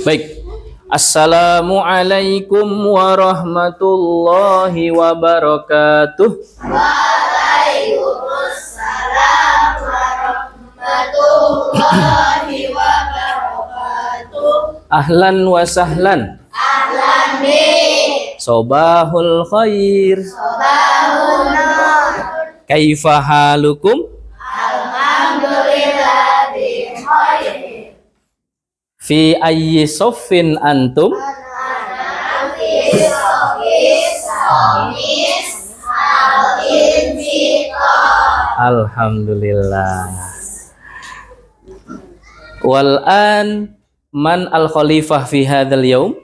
Baik. Assalamualaikum warahmatullahi wabarakatuh. Waalaikumsalam warahmatullahi wabarakatuh. Ahlan wa sahlan. Ahlan bi. Sobahul khair. Sobahun nur. Kaifa halukum? Alhamdulillah bi khair. Fi ayyi soffin antum? Anafis sofis somis halin fiqah. Alhamdulillah. Wal an man al khalifah fi hadzal yaum?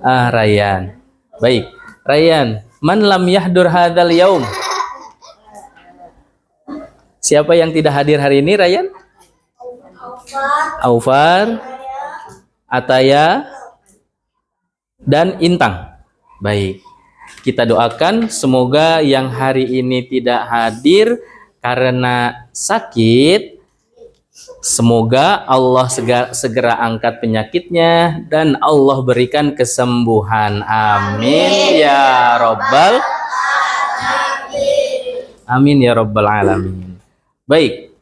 Rayyan. Baik, Rayyan, man lam yahdur hadzal yaum? Siapa yang tidak hadir hari ini, Rayyan? Aufar, Ataya, dan Intang. Baik, kita doakan semoga yang hari ini tidak hadir karena sakit, semoga Allah segera angkat penyakitnya dan Allah berikan kesembuhan. Amin ya Rabbal Amin ya Rabbal Alamin. Baik,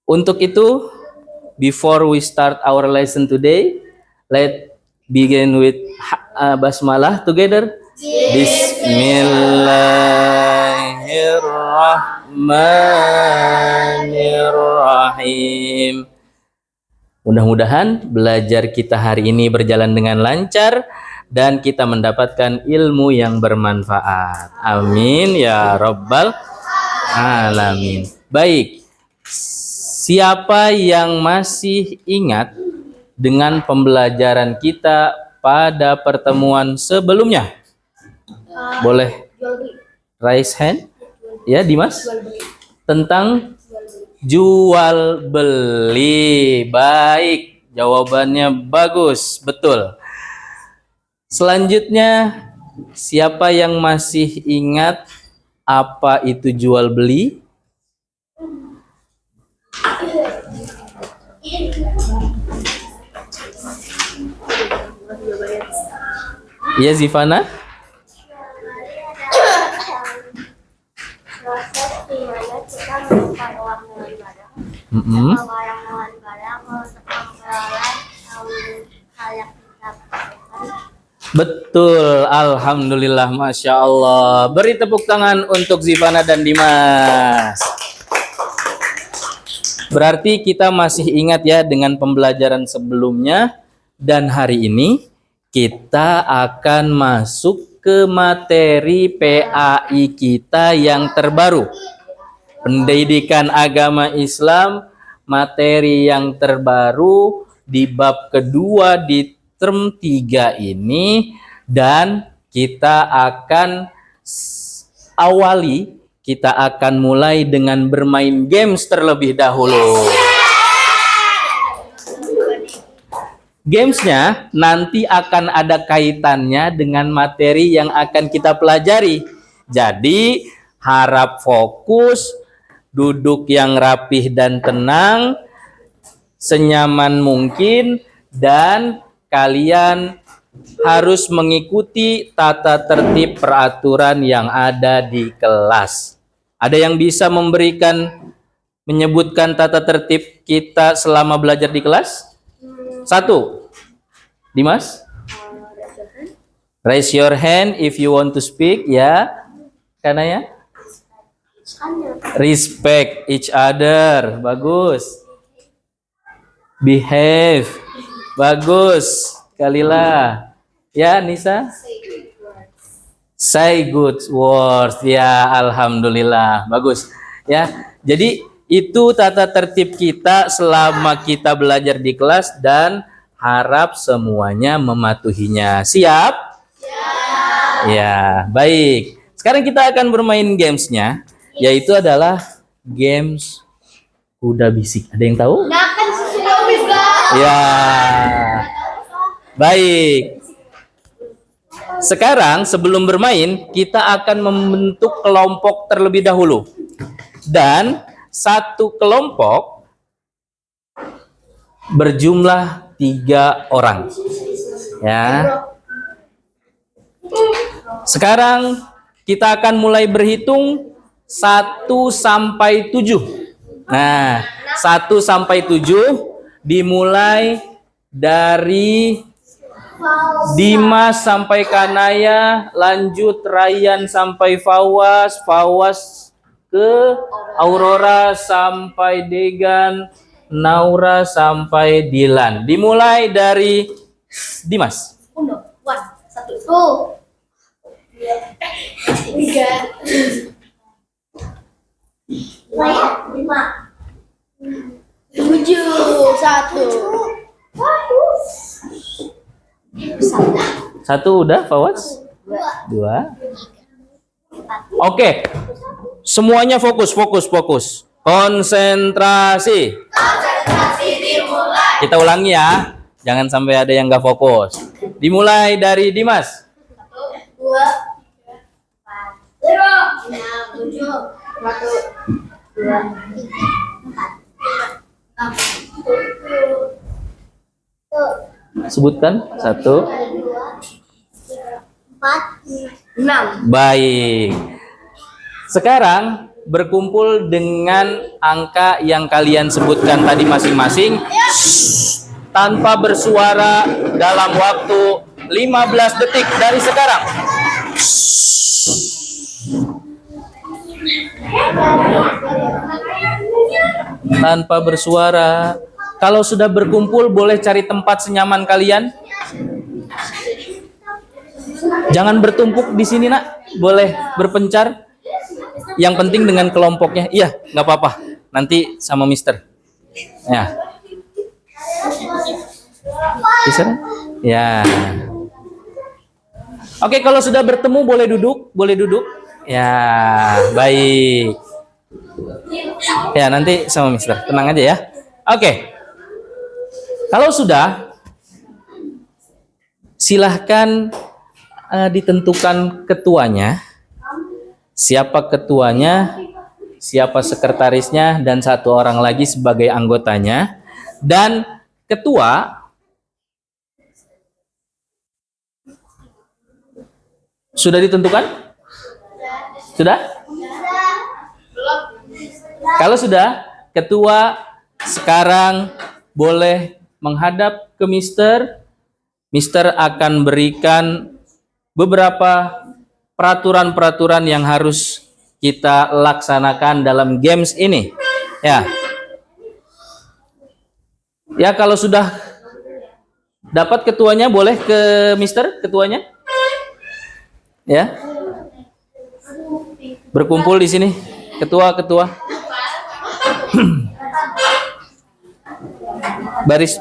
untuk itu, before we start our lesson today, let's begin with basmalah together. Bismillahirrahmanirrahim. Mudah-mudahan belajar kita hari ini berjalan dengan lancar dan kita mendapatkan ilmu yang bermanfaat. Amin ya Rabbal Alamin. Baik. Siapa yang masih ingat dengan pembelajaran kita pada pertemuan sebelumnya? Boleh raise hand? Ya, Dimas? Tentang jual beli. Baik, jawabannya bagus, betul. Selanjutnya, siapa yang masih ingat apa itu jual beli? Iya, Zivana? Proses di mana kita menukar uang dengan barang, atau barang dengan barang untuk memperoleh hal yang kita butuhkan. Betul, alhamdulillah, masya Allah. Beri tepuk tangan untuk Zivana dan Dimas. Berarti kita masih ingat ya dengan pembelajaran sebelumnya, dan hari ini kita akan masuk ke materi PAI kita yang terbaru. Pendidikan Agama Islam, materi yang terbaru di bab kedua di term 3 ini, dan kita akan mulai dengan bermain games terlebih dahulu. Gamesnya nanti akan ada kaitannya dengan materi yang akan kita pelajari. Jadi harap fokus, duduk yang rapih dan tenang, senyaman mungkin, dan kalian harus mengikuti tata tertib peraturan yang ada di kelas. Ada yang bisa menyebutkan tata tertib kita selama belajar di kelas? 1. Dimas? Raise your hand if you want to speak, ya. Karena ya? Respect each other. Bagus. Behave. Bagus. Kalila. Ya, Nisa? Say good words. Ya, alhamdulillah. Bagus. Ya. Jadi itu tata tertib kita selama kita belajar di kelas dan harap semuanya mematuhinya. Siap? Siap. Ya, baik. Sekarang kita akan bermain gamesnya, yaitu adalah games kuda bisik. Ada yang tahu? Ya. Baik. Sekarang sebelum bermain, kita akan membentuk kelompok terlebih dahulu. Dan satu kelompok berjumlah 3 orang. Ya. Sekarang kita akan mulai berhitung 1 sampai 7. Nah, 1 sampai 7 dimulai dari Dimas sampai Kanaya, lanjut Ryan sampai Fawas, Fawas ke Aurora sampai Degan, Naura sampai Dilan. Dimulai dari Dimas. 1, 3, 5, 7, 1 udah, Fawas? 2. Oke. Semuanya fokus. Konsentrasi. Kita ulangi ya. Jangan sampai ada yang nggak fokus. Dimulai dari Dimas. 2, 4, 6, 7, 1, 2, 3, 4, Sebutkan. 1. 4, 6. Baik. Sekarang berkumpul dengan angka yang kalian sebutkan tadi masing-masing tanpa bersuara dalam waktu 15 detik dari sekarang. Tanpa bersuara. Kalau sudah berkumpul boleh cari tempat senyaman kalian. Jangan bertumpuk di sini, Nak. Boleh berpencar. Yang penting dengan kelompoknya. Iya, nggak apa-apa. Nanti sama Mister. Ya. Bisa? Ya. Oke, kalau sudah bertemu boleh duduk. Ya, baik. Ya, nanti sama Mister. Tenang aja ya. Oke. Kalau sudah, silahkan ditentukan ketuanya. Siapa ketuanya, siapa sekretarisnya, dan 1 orang lagi sebagai anggotanya. Dan ketua sudah ditentukan? Sudah? Kalau sudah, ketua sekarang boleh menghadap ke Mister. Mister akan berikan beberapa peraturan-peraturan yang harus kita laksanakan dalam games ini. Ya. Ya, kalau sudah dapat ketuanya boleh ke Mister ketuanya. Ya. Berkumpul di sini ketua. Baris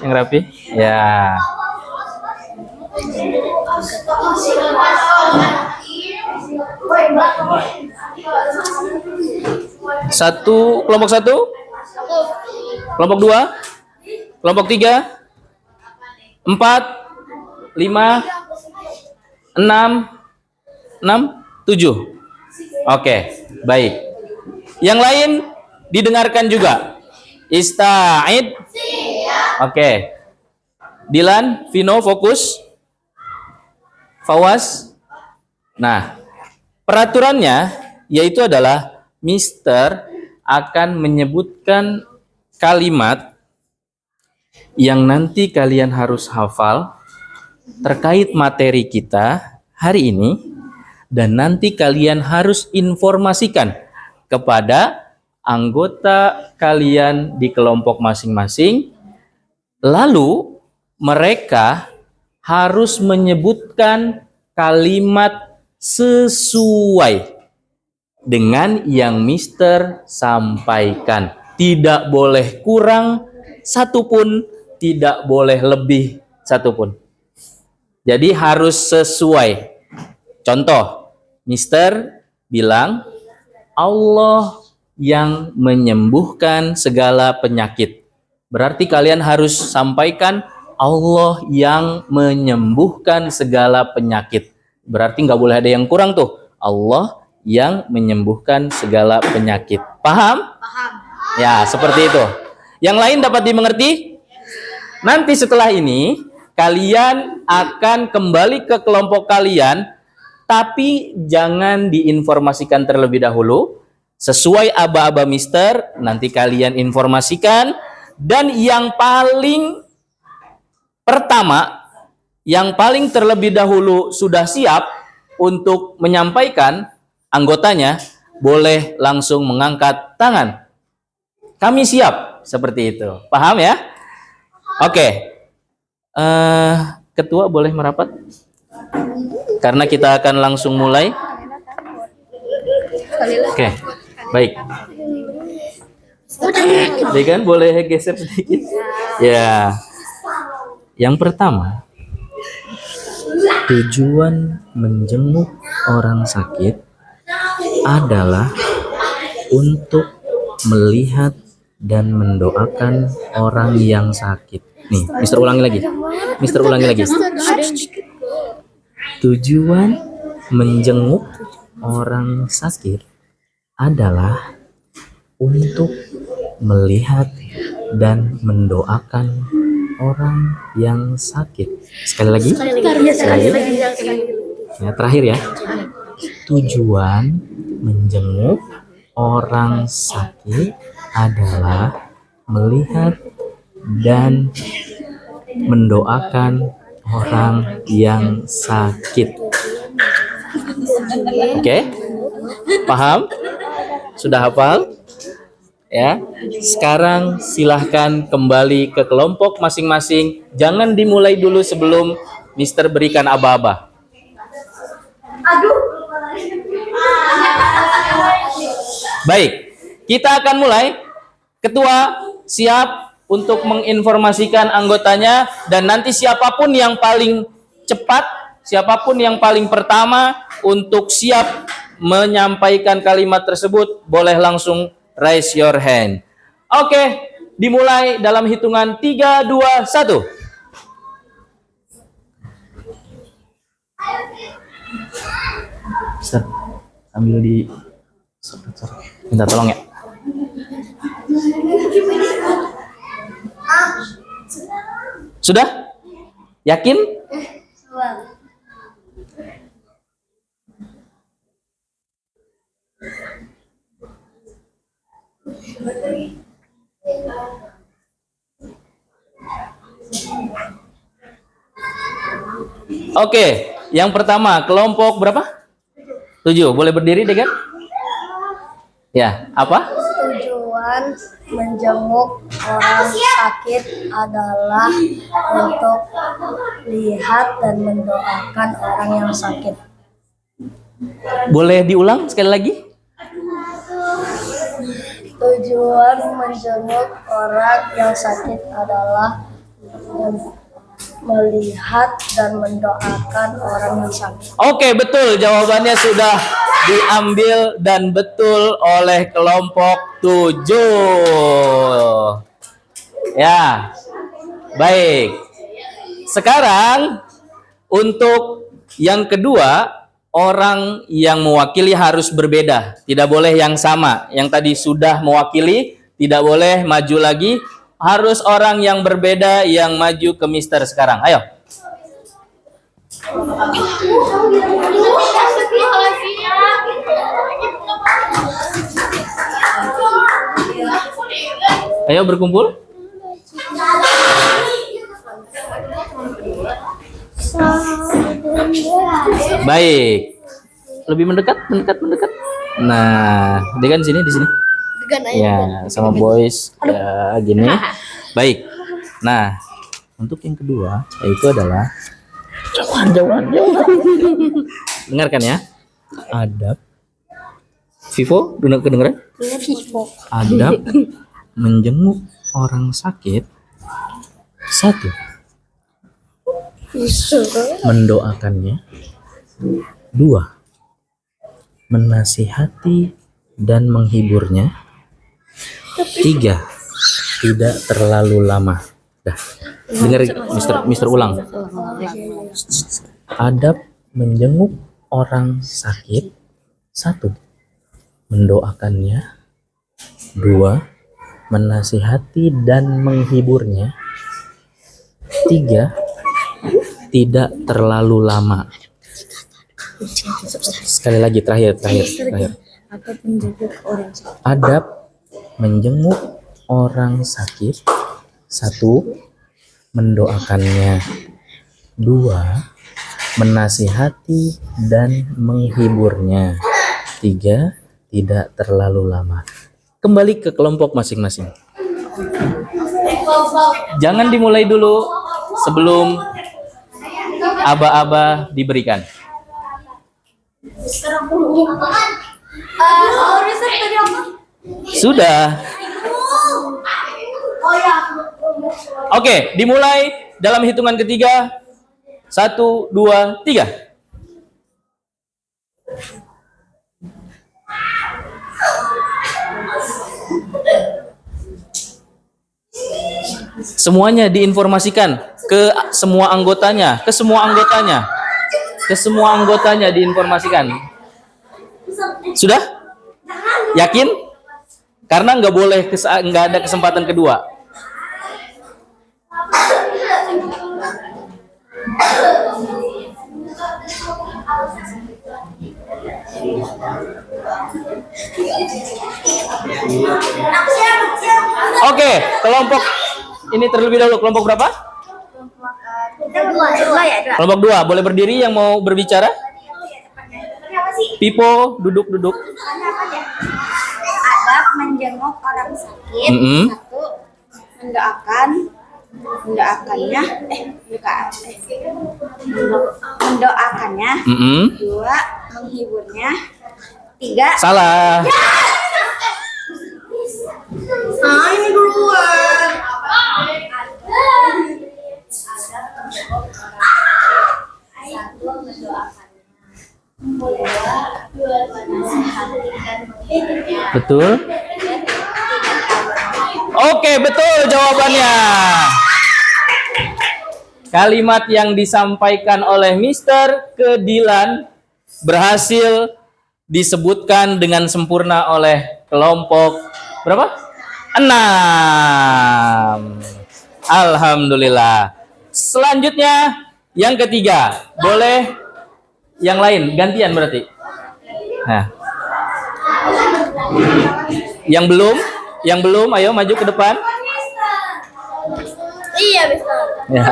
yang rapi. Ya. Kelompok 1, kelompok 2, kelompok 3, 4, 5, 6, 7. Oke, baik. Yang lain didengarkan juga. Ista'id. Oke. Dilan, Vino fokus. Fawas. Nah, peraturannya yaitu adalah Mister akan menyebutkan kalimat yang nanti kalian harus hafal terkait materi kita hari ini, dan nanti kalian harus informasikan kepada anggota kalian di kelompok masing-masing. Lalu mereka harus menyebutkan kalimat sesuai dengan yang Mister sampaikan. Tidak boleh kurang satupun, tidak boleh lebih satupun. Jadi harus sesuai. Contoh, Mister bilang Allah yang menyembuhkan segala penyakit. Berarti kalian harus sampaikan Allah yang menyembuhkan segala penyakit. Berarti nggak boleh ada yang kurang tuh. Allah yang menyembuhkan segala penyakit. Paham? Paham. Ya, seperti itu. Yang lain dapat dimengerti? Nanti setelah ini kalian akan kembali ke kelompok kalian, tapi jangan diinformasikan terlebih dahulu. Sesuai aba-aba Mister, nanti kalian informasikan. Dan yang paling pertama, yang paling terlebih dahulu sudah siap untuk menyampaikan, anggotanya boleh langsung mengangkat tangan. Kami siap, seperti itu. Paham ya? Oke. Ketua boleh merapat? Karena kita akan langsung mulai. Oke, baik. Degan boleh geser sedikit? Ya. Yang pertama, tujuan menjenguk orang sakit adalah untuk melihat dan mendoakan orang yang sakit. Nih, Mister ulangi lagi. Mister ulangi lagi. Tujuan menjenguk orang sakit adalah untuk melihat dan mendoakan orang yang sakit. Sekali lagi. Sekali lagi. Ya, terakhir ya. Tujuan menjenguk orang sakit adalah melihat dan mendoakan orang yang sakit. Oke? Paham? Sudah hafal? Ya. Sekarang silahkan kembali ke kelompok masing-masing. Jangan dimulai dulu sebelum Mister berikan aba-aba. Baik, kita akan mulai. Ketua siap untuk menginformasikan anggotanya, dan nanti siapapun yang paling cepat, siapapun yang paling pertama untuk siap menyampaikan kalimat tersebut, boleh langsung raise your hand. Oke, dimulai dalam hitungan 3, 2, 1. Mister, ambil di minta tolong ya. Sudah? Yakin? Oke, yang pertama kelompok berapa? 7. Boleh berdiri, Degan? Ya, apa? Tujuan menjenguk orang sakit adalah untuk lihat dan mendoakan orang yang sakit. Boleh diulang sekali lagi? Tujuan menjenguk orang yang sakit adalah melihat dan mendoakan orang yang sakit. Oke, betul. Jawabannya sudah diambil dan betul oleh kelompok 7. Ya, baik. Sekarang untuk yang kedua, orang yang mewakili harus berbeda. Tidak boleh yang sama. Yang tadi sudah mewakili, tidak boleh maju lagi. Harus orang yang berbeda yang maju ke Mister sekarang. Ayo. Ayo berkumpul. Baik. Lebih mendekat. Nah, dia kan di sini. Ya, sama boys. Ya, gini. Baik. Nah, untuk yang kedua, yaitu adalah jauhan. Dengarkan ya. Adab. Vivo, kedengeran? Adab menjenguk orang sakit. 1. Mendoakannya. 2. Menasihati dan menghiburnya. 3. Tidak terlalu lama. Dah. Dengar Mister ulang. Adab menjenguk orang sakit. 1. Mendoakannya. 2. menasihati dan menghiburnya. 3, tidak terlalu lama. Sekali lagi, terakhir. Adab menjenguk orang sakit. 1, mendoakannya. 2, menasihati dan menghiburnya. 3, tidak terlalu lama. Kembali ke kelompok masing-masing. Jangan dimulai dulu sebelum aba-aba diberikan. Sudah. Oke, dimulai dalam hitungan ketiga. 1, 2, 3. Semuanya diinformasikan ke semua anggotanya, diinformasikan. Sudah? Yakin? Karena nggak ada kesempatan kedua. Oke, kelompok ini terlebih dahulu. Kelompok berapa? Kelompok 2. Boleh berdiri yang mau berbicara? Pipo, duduk. Adab menjenguk orang sakit. 1, mendoakannya. 2, menghiburnya. 3, Salah. ini duluan. Betul? Oke, betul jawabannya. Kalimat yang disampaikan oleh Mr. Kedilan berhasil disebutkan dengan sempurna oleh kelompok berapa? 6. Alhamdulillah. Selanjutnya yang ketiga. Boleh yang lain gantian berarti. Nah. Yang belum ayo maju ke depan. Iya, bisa. Ya.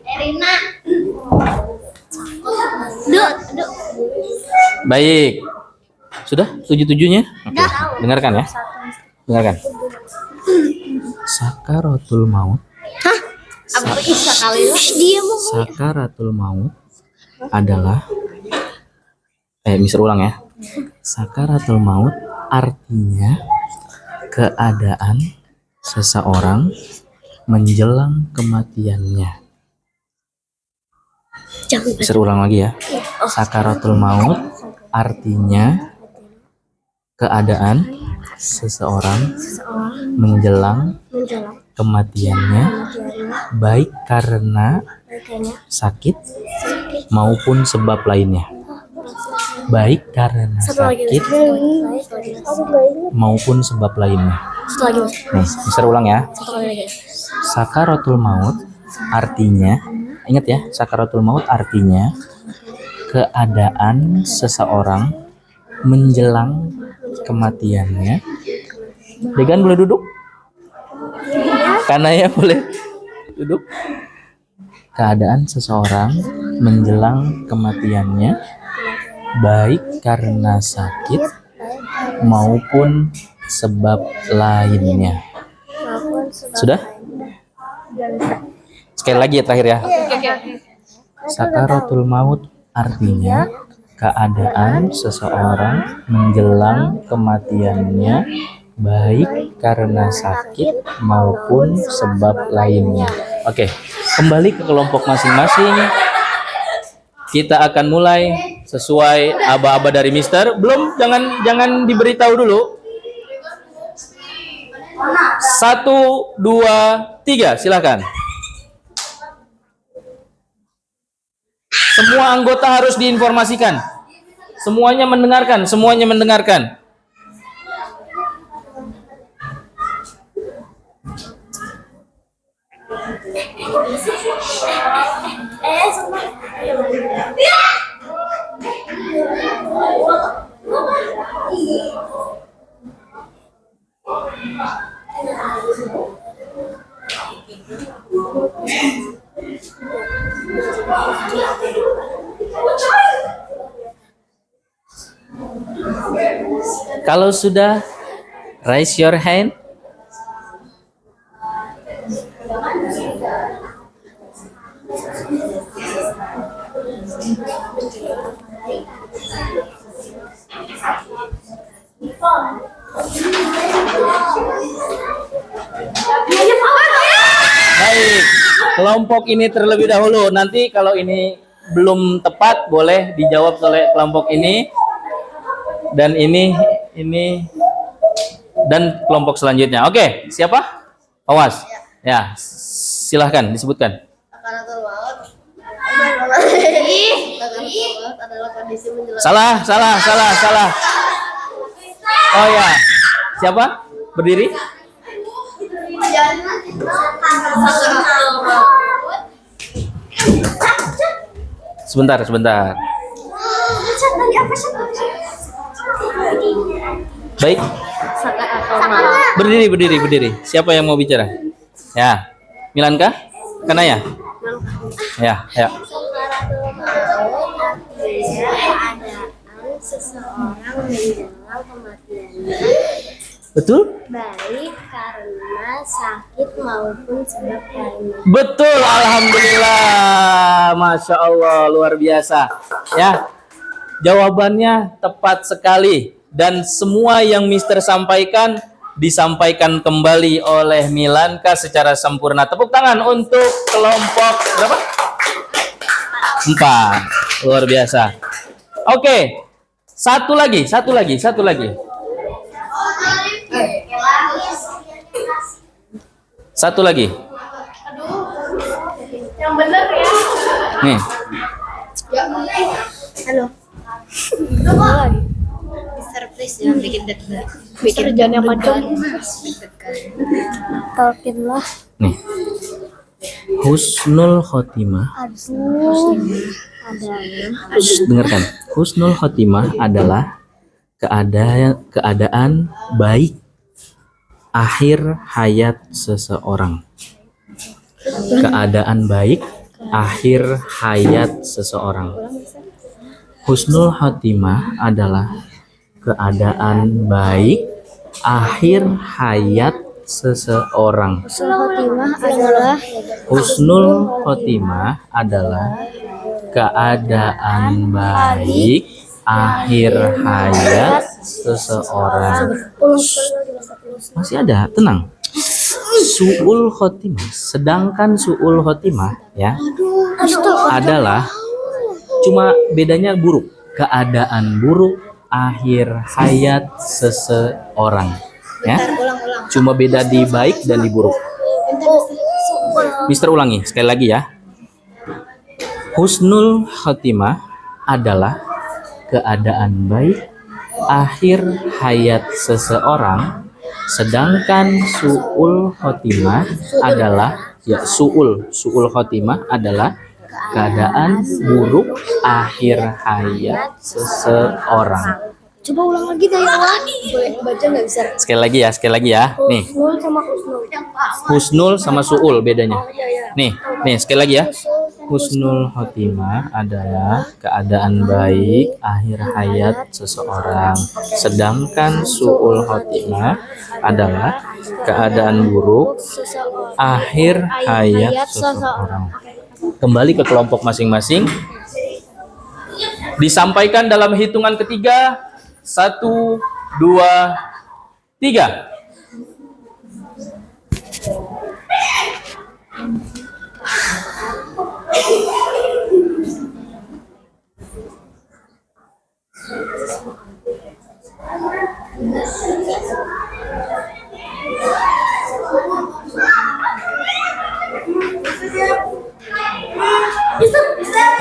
Erina. Duk. Baik. Sudah 7-7-nya? Oke. Dengarkan ya. Dengarkan. Sakaratul maut. Hah? Apa bisa kali dia mau? Sakaratul maut adalah Mister ulang ya. Sakaratul maut artinya keadaan seseorang menjelang kematiannya. Mister ulang lagi ya. Sakaratul maut artinya keadaan seseorang menjelang kematiannya, baik karena sakit maupun sebab lainnya. Baik karena sakit maupun sebab lainnya. Nih, Mister ulang ya. Sakaratul maut artinya, ingat ya, sakaratul maut artinya keadaan seseorang menjelang kematiannya. Degan boleh duduk? Karena ya boleh duduk. Keadaan seseorang menjelang kematiannya, baik karena sakit maupun sebab lainnya. Sudah? Sekali lagi ya terakhir ya. Sakaratul maut artinya keadaan seseorang menjelang kematiannya, baik karena sakit maupun sebab lainnya. Oke, kembali ke kelompok masing-masing. Kita akan mulai sesuai aba-aba dari Mister. Belum, jangan diberitahu dulu. 1, 2, 3, silakan. Semua anggota harus diinformasikan. Semuanya mendengarkan, semuanya mendengarkan. Kalau sudah, raise your hand. Baik, kelompok ini terlebih dahulu. Nanti kalau ini belum tepat, boleh dijawab oleh kelompok ini. Dan ini dan kelompok selanjutnya. Oke, siapa? Awas. Ya, silahkan disebutkan. Sakaratul maut adalah kondisi menjelang. Salah. Oh ya, siapa? Berdiri. Sebentar. Baik. Berdiri. Siapa yang mau bicara? Ya, Milanka? Kanaya? Ya. Sakaratul maut keadaan seseorang menjelang kematiannya, Betul? baik karena sakit maupun sebab lainnya. Betul, alhamdulillah. Masya Allah, luar biasa. Ya, jawabannya tepat sekali. Dan semua yang Mister sampaikan disampaikan kembali oleh Milanka secara sempurna. Tepuk tangan untuk kelompok berapa? 4. Luar biasa. Oke. Satu lagi. Satu lagi. Yang benar ya. Nih. Halo. Surprise ya, bikin deg-degan. Bikin jangan macam. Talkinlah. Nih. Husnul khotimah. Dengarkan. Husnul khotimah adalah keadaan baik akhir hayat seseorang. Keadaan baik akhir hayat seseorang. Husnul khotimah adalah keadaan baik akhir hayat seseorang. Husnul khotimah adalah keadaan baik akhir hayat seseorang. Masih ada, tenang. Su'ul khotimah, sedangkan su'ul khotimah ya adalah cuma bedanya buruk, keadaan buruk akhir hayat seseorang ya. Cuma beda di baik dan di buruk. Mister ulangi sekali lagi ya. Husnul khotimah adalah keadaan baik akhir hayat seseorang, sedangkan su'ul khotimah adalah su'ul khotimah adalah keadaan buruk akhir hayat seseorang. Coba ulang lagi deh ya. Boleh baca nggak bisa? Sekali lagi ya. Nih. Husnul sama husnul. Husnul sama su'ul bedanya. Nih sekali lagi ya. Husnul khotimah adalah keadaan baik akhir hayat seseorang, sedangkan su'ul khotimah adalah keadaan buruk akhir hayat seseorang. Kembali ke kelompok masing-masing. Disampaikan dalam hitungan ketiga. 1, 2, 3.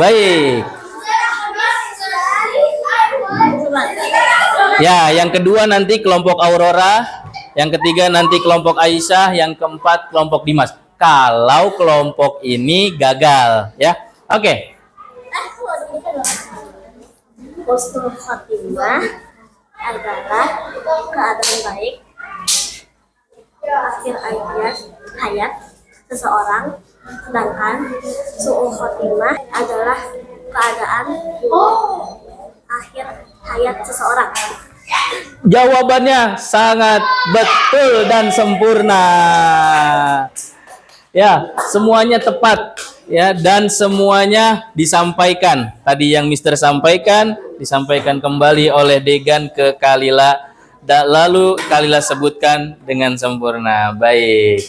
Baik. Ya, yang kedua nanti kelompok Aurora, yang ketiga nanti kelompok Aisyah, yang keempat kelompok Dimas. Kalau kelompok ini gagal, ya. Oke. Husnul khotimah adalah keadaan baik akhir hayat seseorang, sedangkan su'ul khotimah adalah keadaan akhir hayat seseorang. Jawabannya sangat betul dan sempurna. Ya, semuanya tepat ya, dan semuanya disampaikan. Tadi yang Mister sampaikan disampaikan kembali oleh Degan ke Kalila, dan lalu Kalila sebutkan dengan sempurna. Baik.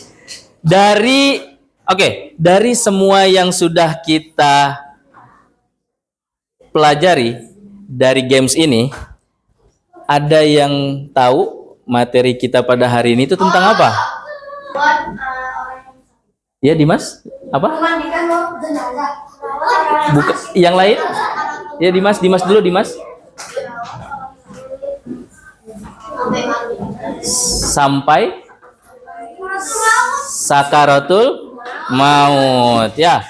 Dari semua yang sudah kita pelajari dari games ini, ada yang tahu materi kita pada hari ini itu tentang apa? Ya, Dimas? Apa? Bukan yang lain? Ya, Dimas dulu, Dimas. Sampai sakaratul maut. Ya.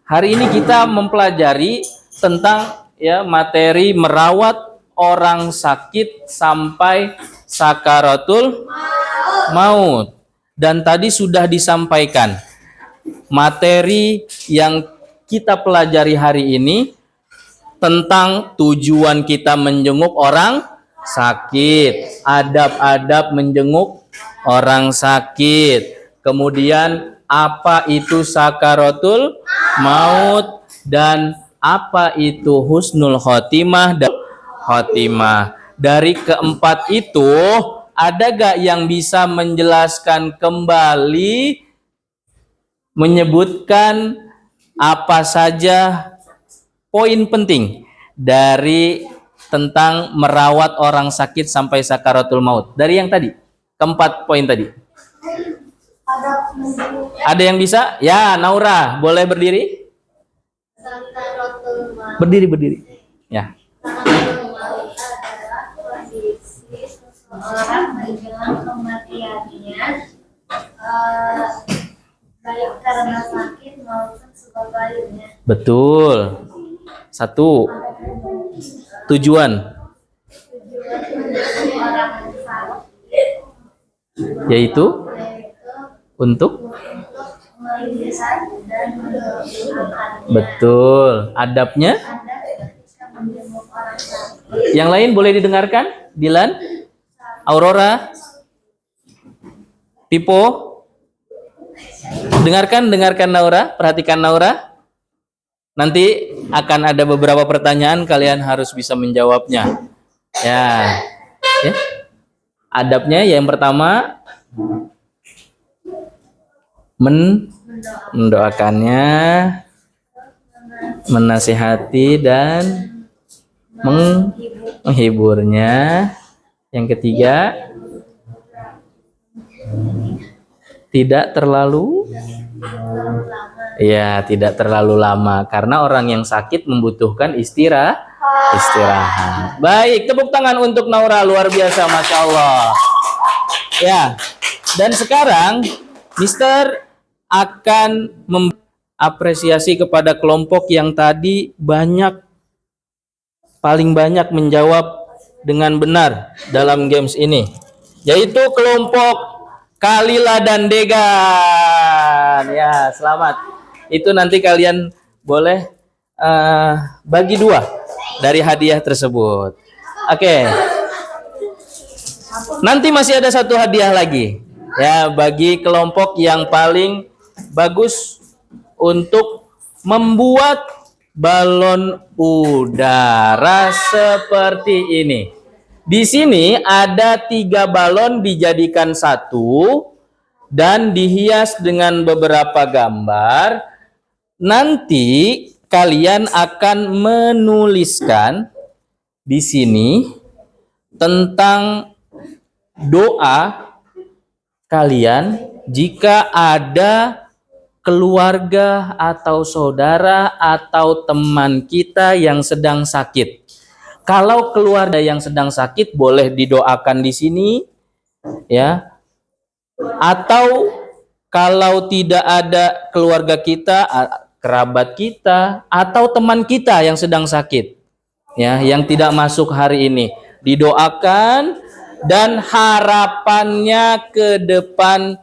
Hari ini kita mempelajari tentang ya materi merawat orang sakit sampai sakaratul maut. Dan tadi sudah disampaikan materi yang kita pelajari hari ini tentang tujuan kita menjenguk orang sakit, adab-adab menjenguk orang sakit, kemudian apa itu sakaratul maut, dan apa itu husnul khotimah dan khotimah. Dari keempat itu, ada gak yang bisa menjelaskan kembali, menyebutkan apa saja poin penting dari tentang merawat orang sakit sampai sakaratul maut? Dari yang tadi, keempat poin tadi. Ada yang bisa? Ya, Naura, boleh berdiri? Berdiri. Ya. Orang menjelang kematiannya, baik karena sakit maupun sebagainya. Betul. 1. Tujuan. Orang sakit Yaitu untuk melihat dan mendoakannya. betul. Adabnya. Menjenguk orang sakit. Yang lain boleh didengarkan? Dilan, Aurora, Pipo. Dengarkan Naura, perhatikan Naura. Nanti akan ada beberapa pertanyaan, kalian harus bisa menjawabnya. Ya. Adabnya yang pertama mendoakannya, menasihati dan menghiburnya. Yang ketiga, tidak terlalu lama karena orang yang sakit membutuhkan istirahat. Baik, tepuk tangan untuk Naura, luar biasa, Masya Allah. Ya, dan sekarang Mister akan mengapresiasi kepada kelompok yang tadi paling banyak menjawab dengan benar dalam games ini, yaitu kelompok Kalila dan Degan. Ya, selamat. Itu nanti kalian boleh bagi 2 dari hadiah tersebut. Oke. Nanti masih ada 1 hadiah lagi. Ya, bagi kelompok yang paling bagus untuk membuat balon udara seperti ini. Di sini ada 3 balon dijadikan 1 dan dihias dengan beberapa gambar. Nanti kalian akan menuliskan di sini tentang doa kalian jika ada keluarga atau saudara atau teman kita yang sedang sakit. Kalau keluarga yang sedang sakit boleh didoakan di sini, ya. Atau kalau tidak ada keluarga kita, kerabat kita, atau teman kita yang sedang sakit, ya, yang tidak masuk hari ini, didoakan dan harapannya ke depan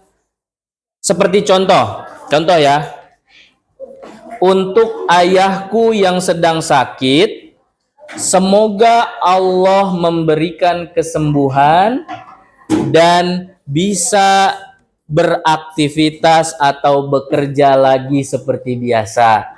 seperti contoh ya, untuk ayahku yang sedang sakit, semoga Allah memberikan kesembuhan dan bisa beraktivitas atau bekerja lagi seperti biasa.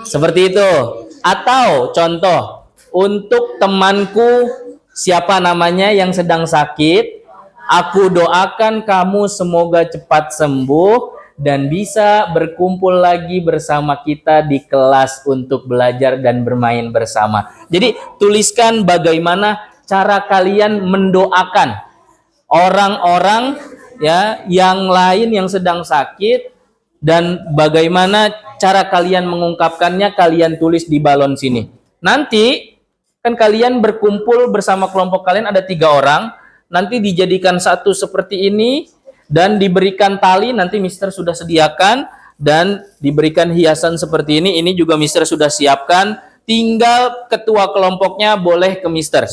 Seperti itu. Atau contoh, untuk temanku siapa namanya yang sedang sakit, aku doakan kamu semoga cepat sembuh dan bisa berkumpul lagi bersama kita di kelas untuk belajar dan bermain bersama. Jadi tuliskan bagaimana cara kalian mendoakan orang-orang, ya, yang lain yang sedang sakit, dan bagaimana cara kalian mengungkapkannya, kalian tulis di balon sini. Nanti kan kalian berkumpul bersama kelompok kalian ada 3 orang, nanti dijadikan satu seperti ini dan diberikan tali, nanti Mister sudah sediakan, dan diberikan hiasan seperti ini. Ini juga Mister sudah siapkan, tinggal ketua kelompoknya boleh ke Mister.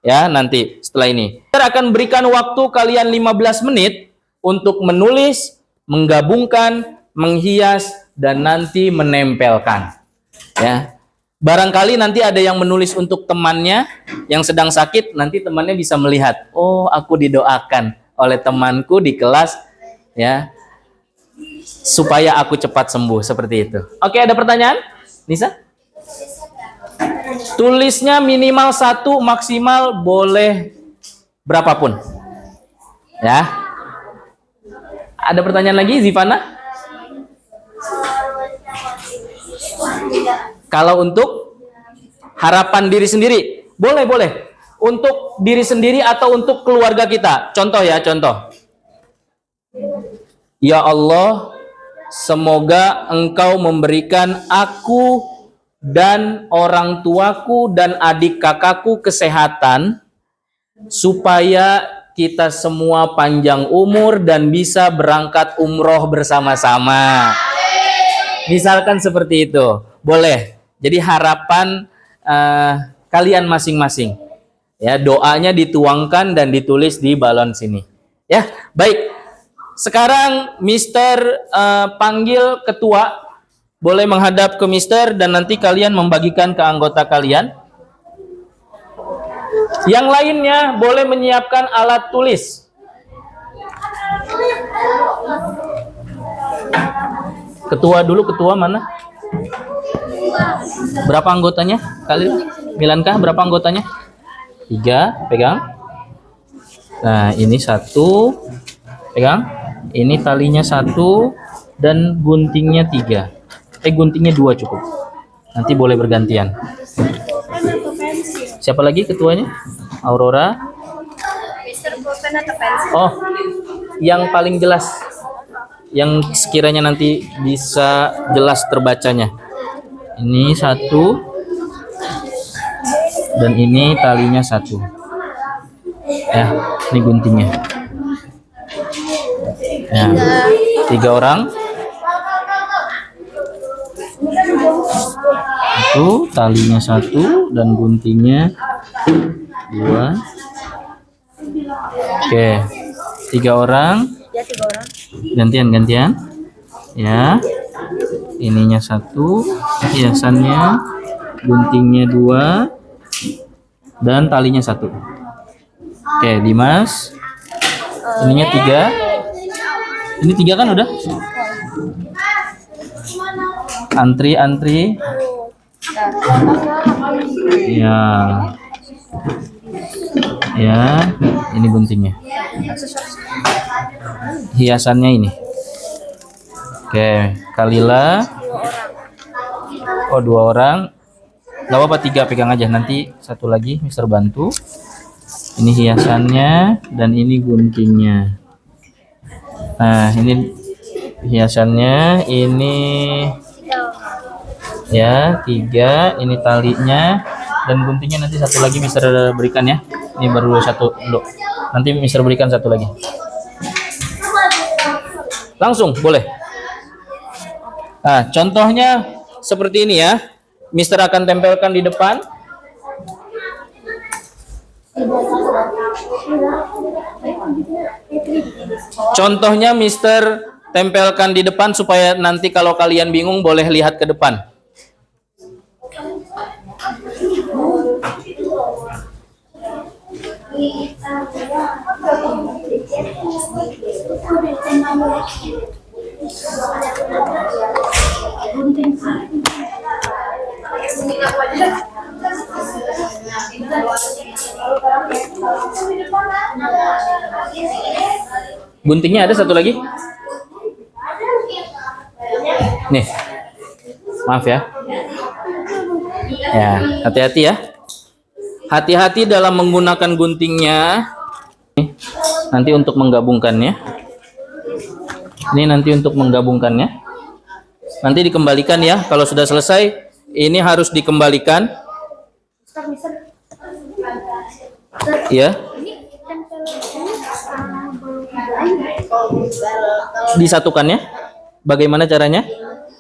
Ya, nanti setelah ini kita akan berikan waktu kalian 15 menit untuk menulis, menggabungkan, menghias, dan nanti menempelkan. Ya, barangkali nanti ada yang menulis untuk temannya yang sedang sakit, nanti temannya bisa melihat, oh, aku didoakan oleh temanku di kelas, ya, supaya aku cepat sembuh, seperti itu. Oke, ada pertanyaan, Nisa? Tulisnya minimal 1, maksimal boleh berapapun. Ya. Ada pertanyaan lagi, Zivana? Kalau untuk harapan diri sendiri, boleh. Untuk diri sendiri atau untuk keluarga kita. Contoh ya, contoh. Ya Allah, semoga Engkau memberikan aku dan orang tuaku dan adik kakakku kesehatan, supaya kita semua panjang umur dan bisa berangkat umroh bersama-sama. Misalkan seperti itu, boleh. Jadi harapan kalian masing-masing, ya, doanya dituangkan dan ditulis di balon sini. Ya, baik. Sekarang Mister panggil ketua. Boleh menghadap ke Mister dan nanti kalian membagikan ke anggota kalian. Yang lainnya boleh menyiapkan alat tulis. Ketua dulu, ketua mana? Berapa anggotanya? Kalian? Milanka, berapa anggotanya? 3, pegang. Nah, ini 1, pegang. Ini talinya 1 dan guntingnya 3. Guntingnya 2 cukup. Nanti boleh bergantian. Siapa lagi ketuanya? Aurora. Oh, yang paling jelas, yang sekiranya nanti bisa jelas terbacanya. Ini 1 dan ini talinya 1. Ya, ini guntingnya. Ya, 3 orang. Itu talinya 1 dan guntingnya 2. Oke, 3 orang. Ya, 3 orang. Gantian. Ya, ininya 1, hiasannya, guntingnya 2, dan talinya 1. Oke, Dimas. Ininya 3. Ini 3 kan udah? Antri. Ya. Ya, ini guntingnya. Hiasannya ini. Oke, Kalila. Oh, 2 orang. Gak apa-apa, 3 pegang aja. Nanti 1 lagi Mister bantu. Ini hiasannya dan ini guntingnya. Nah, ini hiasannya, ini ya 3, ini talinya, Dan guntingnya nanti satu lagi Mister berikan ya. Ini baru satu dulu. Nanti Mister berikan satu lagi. Langsung boleh. Nah, contohnya seperti ini ya. Mister akan tempelkan di depan. Contohnya Mister tempelkan di depan supaya nanti kalau kalian bingung boleh lihat ke depan. Guntingnya ada satu lagi. Nih. Maaf ya. Ya, hati-hati ya. Hati-hati dalam menggunakan guntingnya. Nanti untuk menggabungkannya. Ini nanti untuk menggabungkannya. Nanti dikembalikan ya. Kalau sudah selesai, ini harus dikembalikan. Ya. Disatukannya. Bagaimana caranya?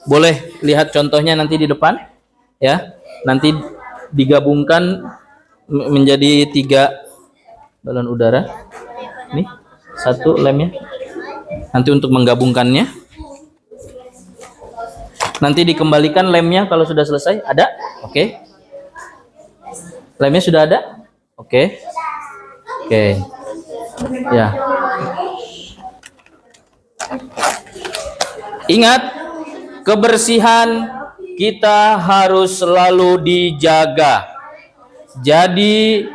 Boleh lihat contohnya nanti di depan. Ya. Nanti digabungkan menjadi 3 balon udara. Nih, satu lemnya. Nanti untuk menggabungkannya. Nanti dikembalikan lemnya kalau sudah selesai. Ada? Oke. Lemnya sudah ada? Oke. Oke. Ya. Ingat, kebersihan kita harus selalu dijaga. Jadi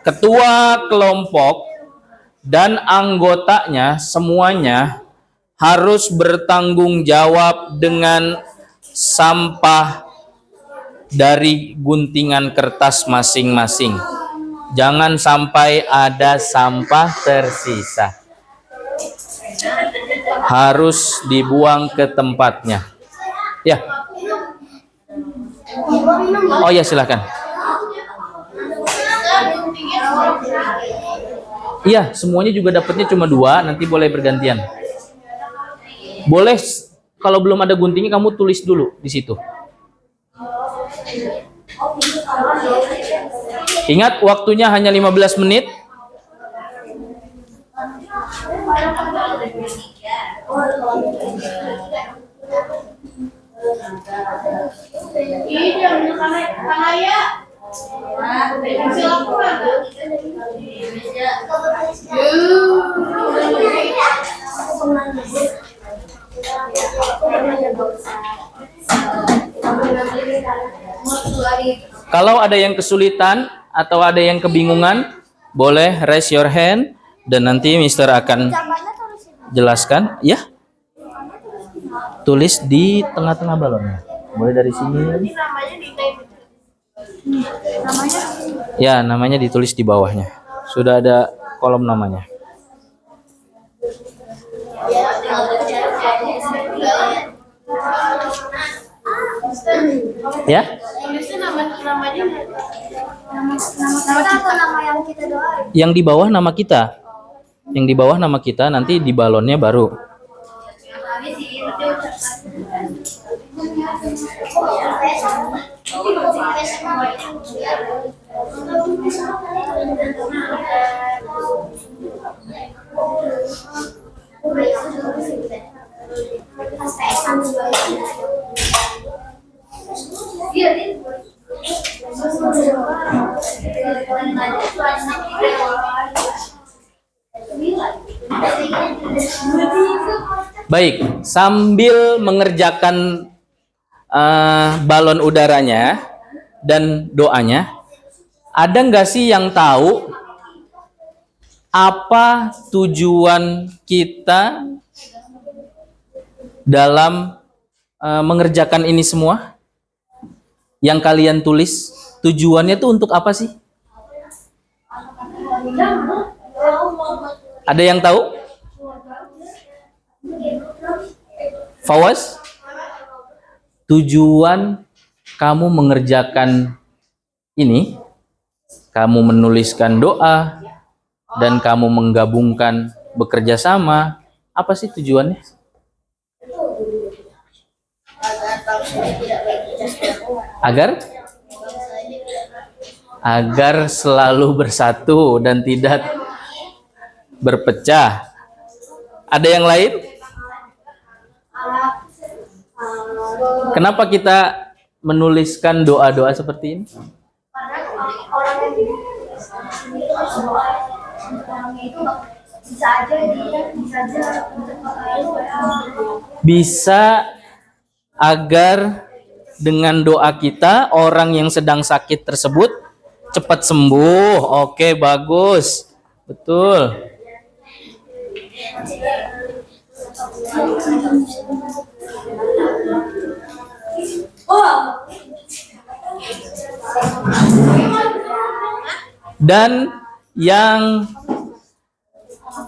ketua kelompok dan anggotanya semuanya harus bertanggung jawab dengan sampah dari guntingan kertas masing-masing. Jangan sampai ada sampah tersisa. Harus dibuang ke tempatnya. Ya. Oh ya, silakan. Iya, semuanya juga dapatnya cuma 2, nanti boleh bergantian. Boleh kalau belum ada guntingnya kamu tulis dulu di situ. Ingat waktunya hanya 15 menit. Kalau ada yang kesulitan atau ada yang kebingungan, boleh raise your hand dan nanti Mister akan jelaskan. Ya, tulis di tengah-tengah balonnya. Boleh dari sini. Ya, namanya ditulis di bawahnya. Sudah ada kolom namanya. Ya? Yang di bawah nama kita. Yang di bawah nama kita, nanti di balonnya baru. Baik, sambil mengerjakan balon udaranya dan doanya, ada nggak sih yang tahu apa tujuan kita dalam mengerjakan ini semua? Yang kalian tulis, tujuannya tuh untuk apa sih? Ada yang tahu? Fawaz? Tujuan kamu mengerjakan ini, kamu menuliskan doa dan kamu menggabungkan bekerja sama, apa sih tujuannya? Agar selalu bersatu dan tidak berpecah. Ada yang lain? Kenapa kita menuliskan doa-doa seperti ini? Orang yang itu bisa agar dengan doa kita orang yang sedang sakit tersebut cepat sembuh. Oke, bagus. Betul. Dan yang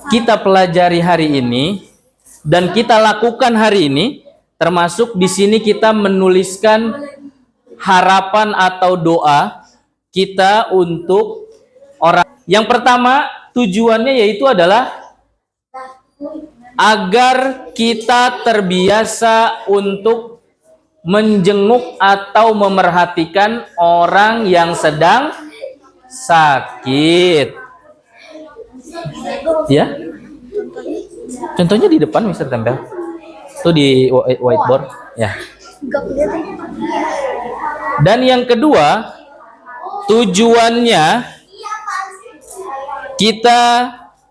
kita pelajari hari ini dan kita lakukan hari ini, termasuk di sini kita menuliskan harapan atau doa kita untuk orang. Yang pertama, tujuannya yaitu adalah agar kita terbiasa untuk menjenguk atau memerhatikan orang yang sedang sakit. Ya? Contohnya di depan Mister tempel. Itu di whiteboard, ya. Dan yang kedua, tujuannya kita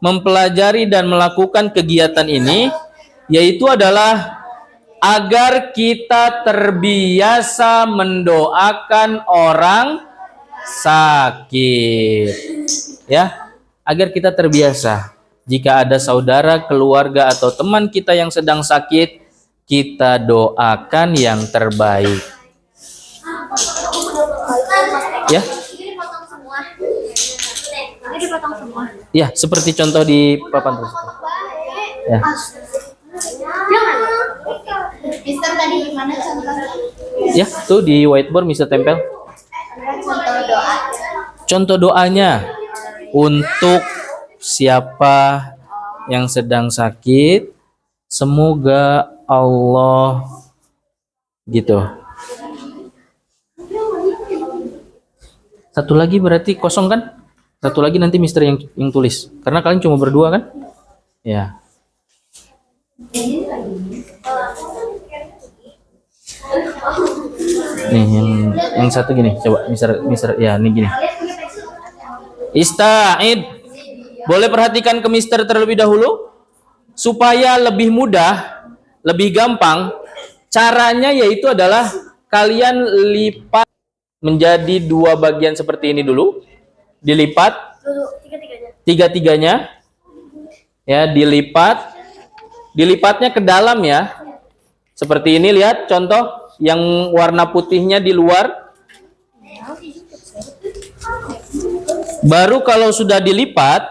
mempelajari dan melakukan kegiatan ini yaitu adalah agar kita terbiasa mendoakan orang sakit. Ya, agar kita terbiasa. Jika ada saudara, keluarga atau teman kita yang sedang sakit, kita doakan yang terbaik. Ya. Ya, seperti contoh di papan tersebut. Ya. Mister tadi gimana contohnya? Ya, tuh di whiteboard Mister tempel. Contoh doa. Contoh doanya untuk siapa yang sedang sakit, semoga Allah gitu. Satu lagi berarti kosong kan? Satu lagi nanti Mister yang tulis. Karena kalian cuma berdua kan? Ya. Nih yang satu gini, coba Mister ya, nih gini. Ista'id. Boleh perhatikan ke Mister terlebih dahulu supaya lebih mudah, lebih gampang. Caranya yaitu adalah kalian lipat menjadi dua bagian seperti ini dulu. Dilipat tiga-tiganya. Ya, dilipatnya ke dalam ya. Seperti ini, lihat contoh yang warna putihnya di luar. Baru kalau sudah dilipat,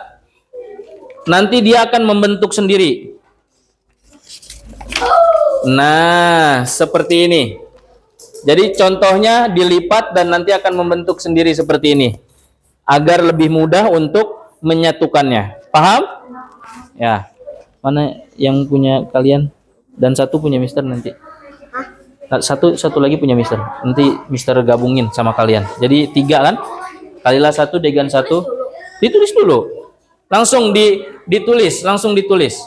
nanti dia akan membentuk sendiri. Nah, seperti ini. Jadi contohnya dilipat dan nanti akan membentuk sendiri seperti ini. Agar lebih mudah untuk menyatukannya. Paham? Ya. Mana yang punya kalian? Dan satu punya Mister nanti. Satu lagi punya Mister. Nanti Mister gabungin sama kalian. Jadi 3 kan? Kalilah 1 dengan 1. Ditulis dulu. Langsung ditulis, langsung ditulis.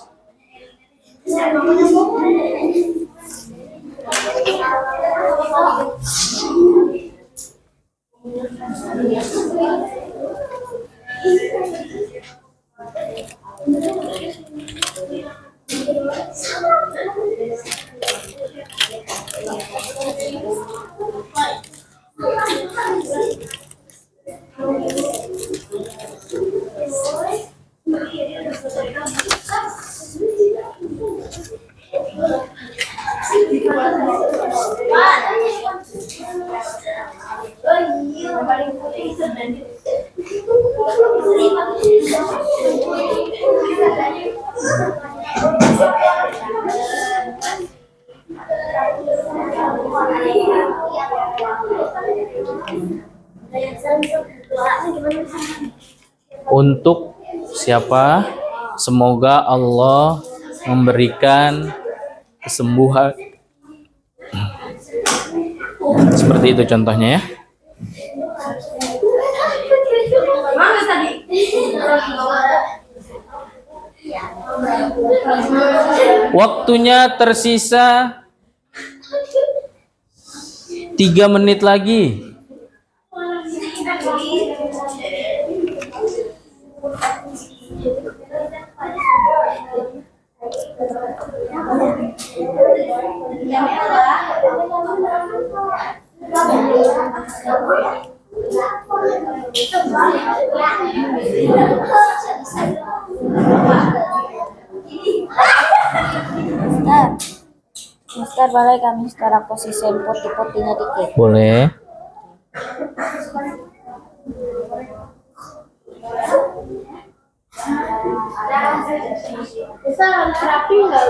untuk siapa? Semoga Allah memberikan kesembuhan. Seperti itu contohnya ya. Waktunya tersisa 3 menit lagi. Mister, boleh kami sekarang posisiin putih-putihnya dikit. Boleh. Bisa terapi nggak?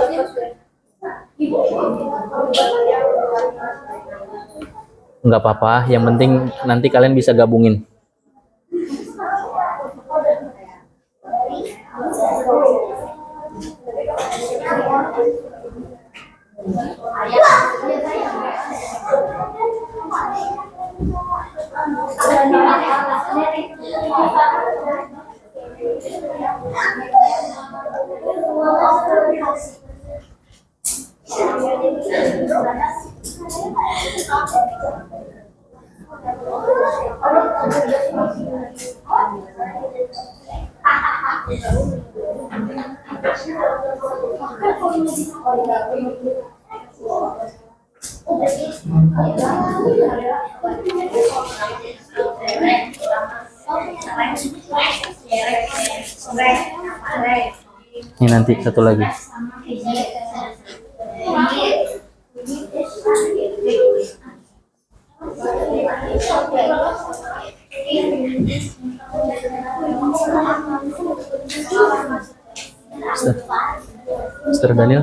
Nggak apa-apa, yang penting nanti kalian bisa gabungin. Ini nanti satu lagi. Mister Daniel.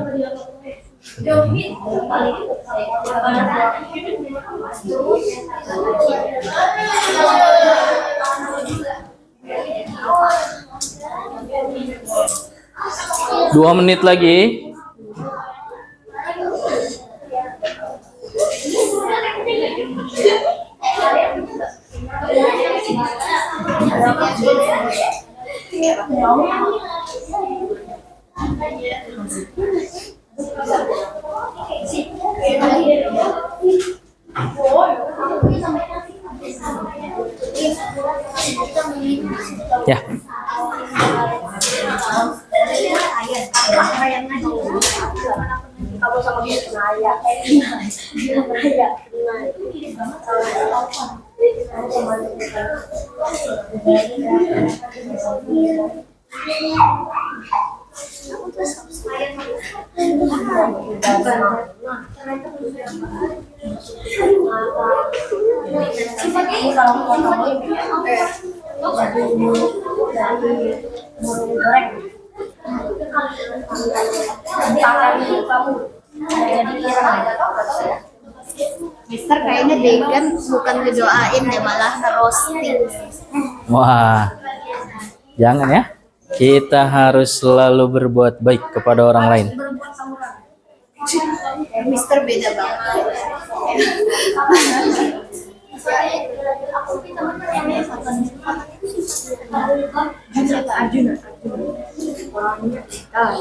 Dua menit lagi. Ya. Mister kayaknya Degan bukan ngedoain ya, malah ngerosting. Wah, jangan ya. Kita harus selalu berbuat baik kepada orang lain. Mister beda banget.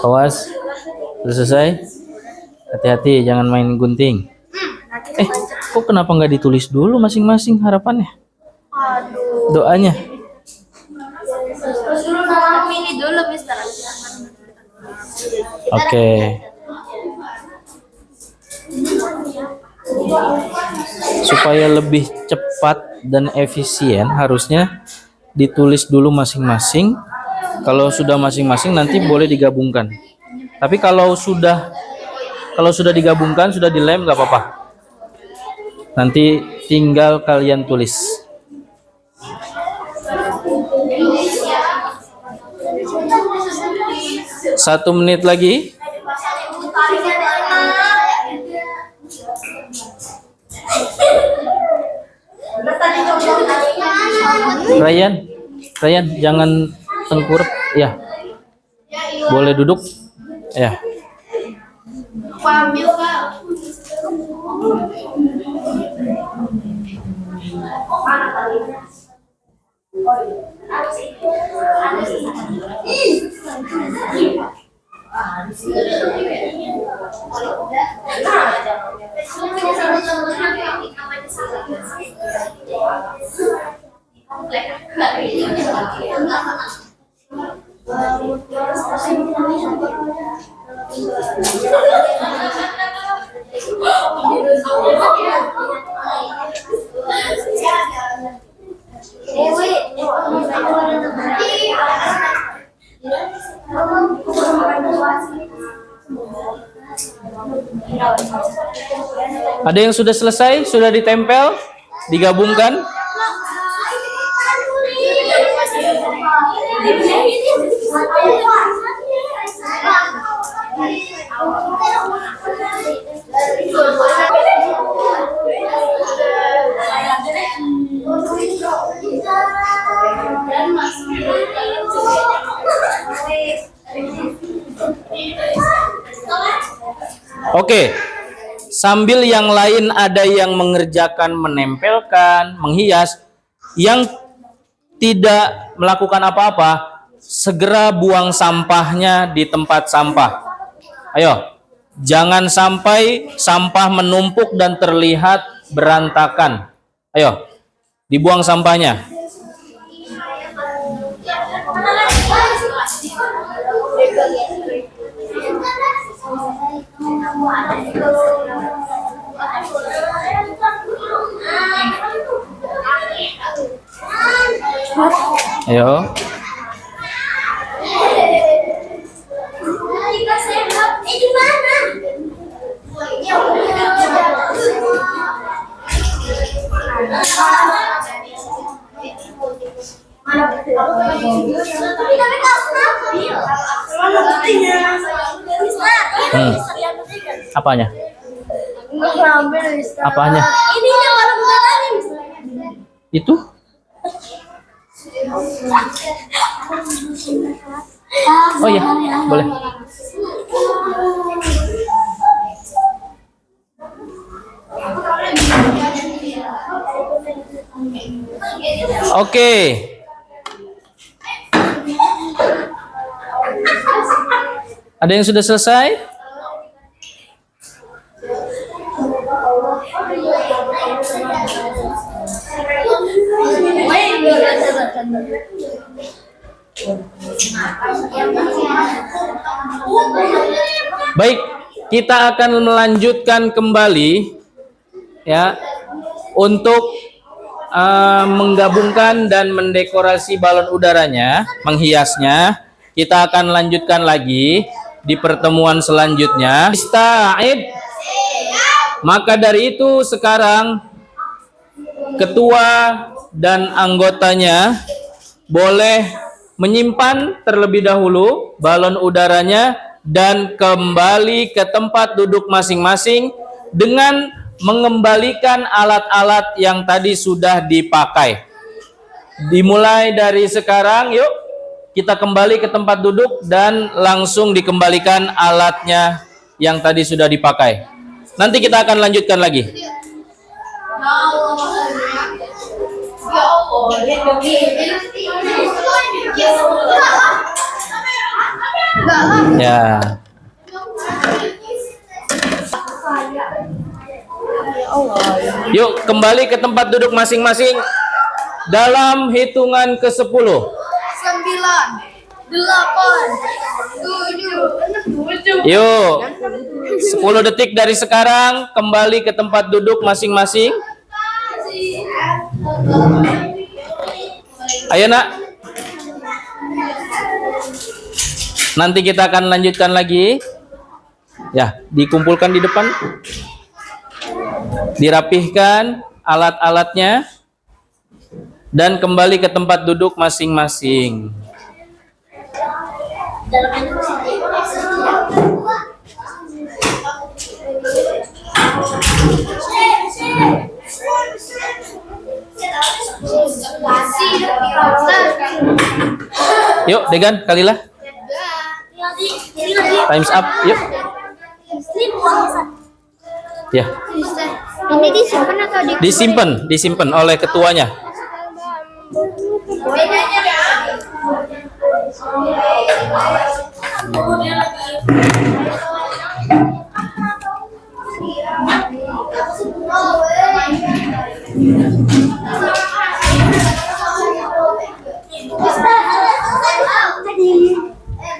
Awas, sudah selesai. Hati-hati, jangan main gunting. Kok kenapa nggak ditulis dulu masing-masing harapannya? Aduh. Doanya. Suruh nama ini dulu, Mister. Oke. Supaya lebih cepat dan efisien, harusnya ditulis dulu masing-masing. Kalau sudah masing-masing nanti boleh digabungkan. Tapi kalau sudah digabungkan, sudah dilem, nggak apa-apa. Nanti tinggal kalian tulis. Satu menit lagi. Ryan, tengkurap. Ya. Boleh duduk. Ya. Ada yang sudah selesai, sudah ditempel, digabungkan? Oke. Sambil yang lain ada yang mengerjakan menempelkan, menghias, yang tidak melakukan apa-apa, segera buang sampahnya di tempat sampah. Ayo, jangan sampai sampah menumpuk dan terlihat berantakan. Ayo, dibuang sampahnya. Ayo. Apanya? Apanya? Itu? Oh iya, boleh. Oke. Ada yang sudah selesai? Baik, kita akan melanjutkan kembali ya untuk menggabungkan dan mendekorasi balon udaranya, menghiasnya. Kita akan lanjutkan lagi di pertemuan selanjutnya. Ista'id. Maka dari itu sekarang ketua dan anggotanya boleh menyimpan terlebih dahulu balon udaranya dan kembali ke tempat duduk masing-masing dengan mengembalikan alat-alat yang tadi sudah dipakai. Dimulai dari sekarang, yuk kita kembali ke tempat duduk dan langsung dikembalikan alatnya yang tadi sudah dipakai. Nanti kita akan lanjutkan lagi. Ya. Yuk kembali ke tempat duduk masing-masing dalam hitungan ke-10. 9, 8, 7. Yuk 10 detik dari sekarang kembali ke tempat duduk masing-masing. Ayo nak. Nanti kita akan lanjutkan lagi. Ya, dikumpulkan di depan. Dirapihkan alat-alatnya dan kembali ke tempat duduk masing-masing. Yuk, Degan, Kalilah. Times up, yuk. Ya, Ini disimpan atau disimpan oleh ketuanya.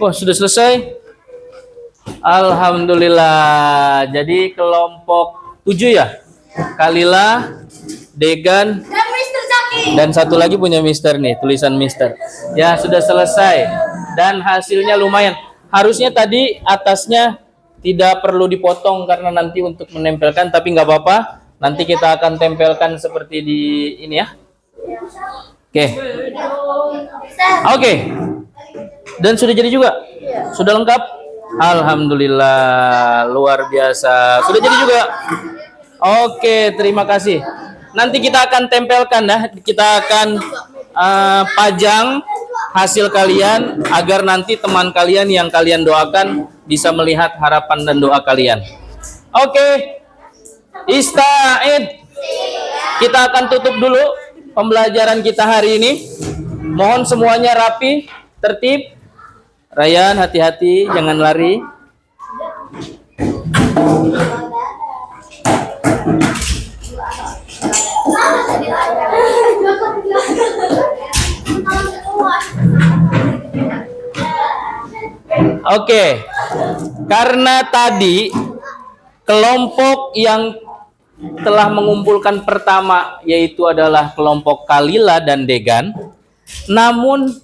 Wah, sudah selesai. Alhamdulillah. Jadi kelompok 7 ya. Kalilah, Degan, Dan Mr. Zaki. dan satu lagi punya Mister nih, tulisan Mister. Ya, sudah selesai. Dan hasilnya lumayan. Harusnya tadi atasnya tidak perlu dipotong karena nanti untuk menempelkan, tapi nggak apa-apa. Nanti kita akan tempelkan seperti di ini ya. Oke. Oke. Dan sudah jadi juga? Sudah lengkap? Alhamdulillah, luar biasa. Sudah jadi juga? Oke, terima kasih. Nanti kita akan tempelkan ya. Kita akan pajang hasil kalian agar nanti teman kalian yang kalian doakan bisa melihat harapan dan doa kalian. Oke. Ista'id. Kita akan tutup dulu pembelajaran kita hari ini. Mohon semuanya rapi, tertib. Ryan, hati-hati, jangan lari. Oke. Karena tadi kelompok yang telah mengumpulkan pertama yaitu adalah kelompok Kalilah dan Degan. Namun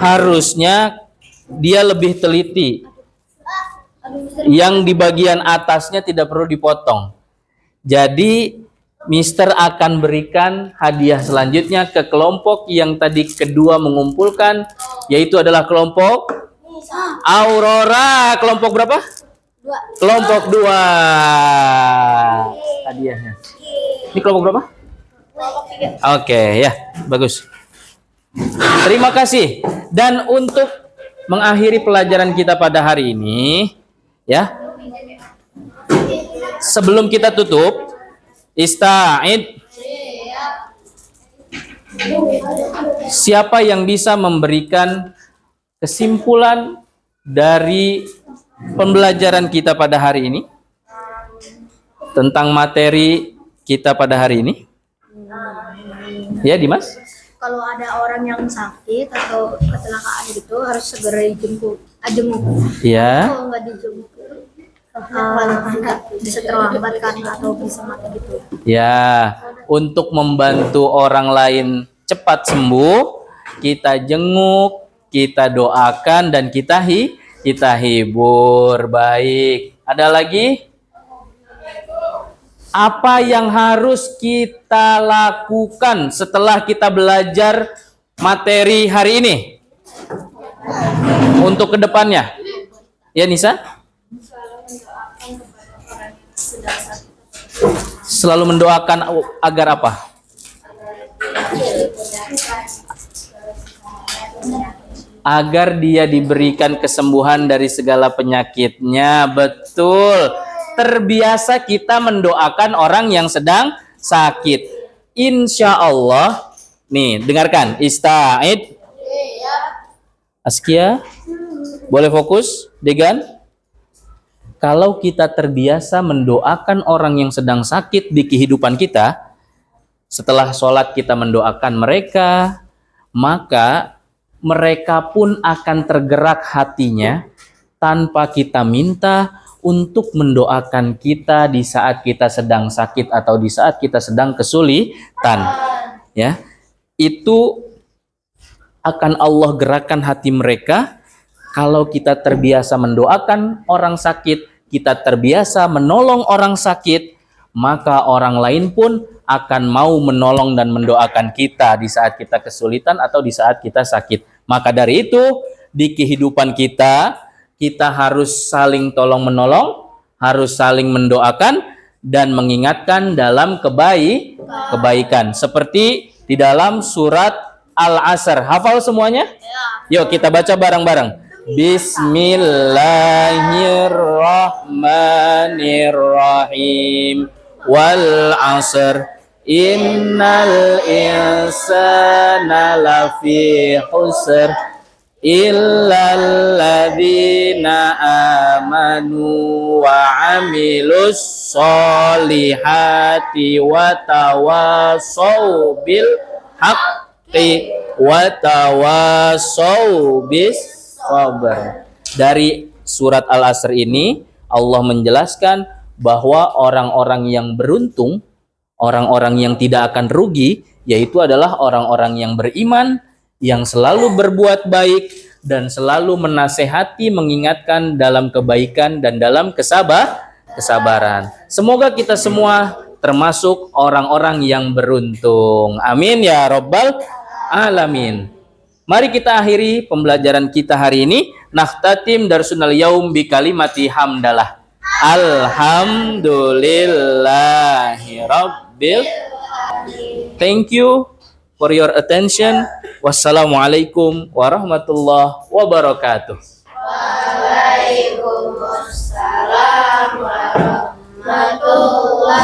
harusnya dia lebih teliti. Yang di bagian atasnya tidak perlu dipotong. Jadi Mister akan berikan hadiah selanjutnya ke kelompok yang tadi kedua mengumpulkan, yaitu adalah kelompok Aurora. Kelompok berapa? 2. Kelompok 2. Hadiahnya. Ini kelompok berapa? Oke, ya, bagus. Terima kasih. Dan untuk mengakhiri pelajaran kita pada hari ini, ya. Sebelum kita tutup, Ista'id. Siapa yang bisa memberikan kesimpulan dari pembelajaran kita pada hari ini? Tentang materi kita pada hari ini? Ya, Dimas? Kalau ada orang yang sakit atau kecelakaan gitu harus segera dijemput, jenguk. Ya. Kalau nggak dijemput, bisa terlambat kan atau bisa mati gitu. Ya, untuk membantu orang lain cepat sembuh, kita jenguk, kita doakan dan kita hibur. Baik. Ada lagi? Apa yang harus kita lakukan setelah kita belajar materi hari ini untuk kedepannya? Ya, Nisa? Selalu mendoakan agar apa? Agar dia diberikan kesembuhan dari segala penyakitnya. Betul. Terbiasa kita mendoakan orang yang sedang sakit. Insya Allah. Nih, dengarkan. Ista'id. Askia. Boleh fokus, Degan? Kalau kita terbiasa mendoakan orang yang sedang sakit di kehidupan kita, setelah sholat kita mendoakan mereka, maka mereka pun akan tergerak hatinya tanpa kita minta untuk mendoakan kita di saat kita sedang sakit atau di saat kita sedang kesulitan. Ya, itu akan Allah gerakkan hati mereka. Kalau kita terbiasa mendoakan orang sakit, kita terbiasa menolong orang sakit, maka orang lain pun akan mau menolong dan mendoakan kita di saat kita kesulitan atau di saat kita sakit. Maka dari itu, di kehidupan kita harus saling tolong menolong, harus saling mendoakan dan mengingatkan dalam kebaikan. Seperti di dalam surat Al-Asr. Hafal semuanya? Ya. Yuk kita baca bareng-bareng. Bismillahirrahmanirrahim. Wal 'asr. Innal insana lafi khusr illal ladzina amanu wa 'amilus solihati wa tawassaw bil haqqi wa tawassaw bis sabr. Dari surat Al-Asr ini Allah menjelaskan bahwa orang-orang yang beruntung, orang-orang yang tidak akan rugi, yaitu adalah orang-orang yang beriman, yang selalu berbuat baik dan selalu menasehati, mengingatkan dalam kebaikan dan dalam kesabaran. Semoga kita semua termasuk orang-orang yang beruntung. Amin ya rabbal alamin. Mari kita akhiri pembelajaran kita hari ini. Nakhtatim darsunal yaum bi kalimati hamdalah. Alhamdulillahi rabbil. Thank you for your attention. Wassalamualaikum warahmatullahi wabarakatuh. Waalaikumsalam warahmatullahi